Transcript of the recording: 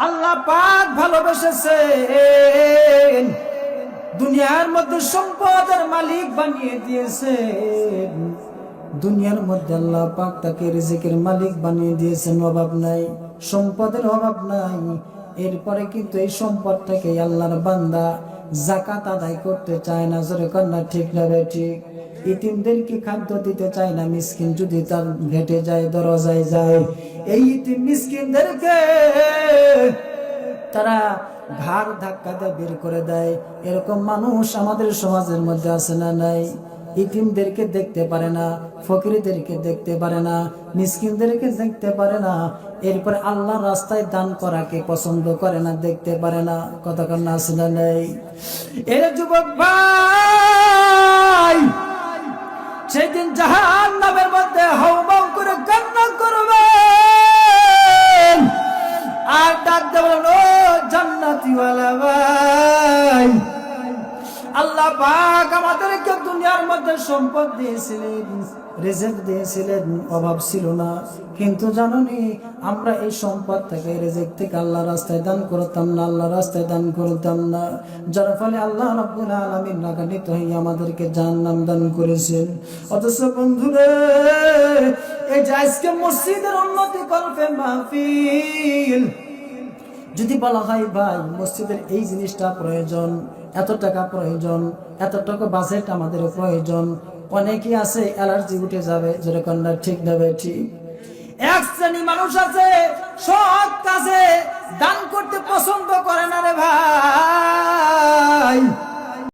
আল্লাহ পাক ভালোবেসেছেন, দুনিয়ার মধ্যে সম্পদের মালিক বানিয়ে দিয়েছেন। দুনিয়ার মধ্যে আল্লাহ পাক তাকে রিজিকের মালিক বানিয়ে দিয়েছেন। অভাব নাই, সম্পদের অভাব নাই। এরপরে কিন্তু এই সম্পদটাকে আল্লাহর বান্দা যাকাত আদায় করতে চায় না। জোরে কন্যা ঠিক না ঠিক? ইতিমদেরকে খাদ্য দিতে চায় না। মিসকিন যদি তার ঘেটে যায়, দরজায় যায়, এই ইতিম মিসকিনদেরকে তারা ঘাড় ধাক্কা দিয়ে বের করে দেয়। এরকম মানুষ আমাদের সমাজের মধ্যে আছে না নাই? ইতিমদেরকে দেখতে পারে না, ফকিরদেরকে দেখতে পারে না, মিসকিনদেরকে দেখতে পারে না। এরপর আল্লাহর রাস্তায় দান করাকে পছন্দ করে না, দেখতে পারে না। কতক্ষণ না আছে না নাই? এর যুবক ভাই, সেদিন জাহান্নামের মধ্যে হাউমাউ করে কান্না করবেন আর ডাক দেবেন, ও জান্নাতীওয়ালা ভাই, আল্লাহ পাক আমাদেরকে দুনিয়ার মধ্যে সম্পদ দিয়েছিলেন, রিজিক দিয়েছিলেন, অভাব ছিল না। কিন্তু জানোনি, আমরা এই সম্পদ থেকে, রিজিক থেকে আল্লাহর রাস্তায় দান করতাম না, আল্লাহর রাস্তায় দান করতাম না। যার ফলে আল্লাহ রাব্বুল আলামিন রাগান্বিত হয়ে আমাদেরকে জাহান্নাম দান করেছেন। অথচ বন্ধুরে, এই যে আজকে মসজিদের উন্নতি কল্পে মাহফিল, যদি বলা হয় ভাই মসজিদের এই জিনিসটা প্রয়োজন, এত টাকা প্রয়োজন, এত টাকা বাজেট আমাদের প্রয়োজন, অনেকেই আছে অ্যালার্জি উঠে যাবে। যেরকম না ঠিক দেবে ঠিক? এক শ্রেণী মানুষ আছে সৎ কাজে দান করতে পছন্দ করে না রে ভাই।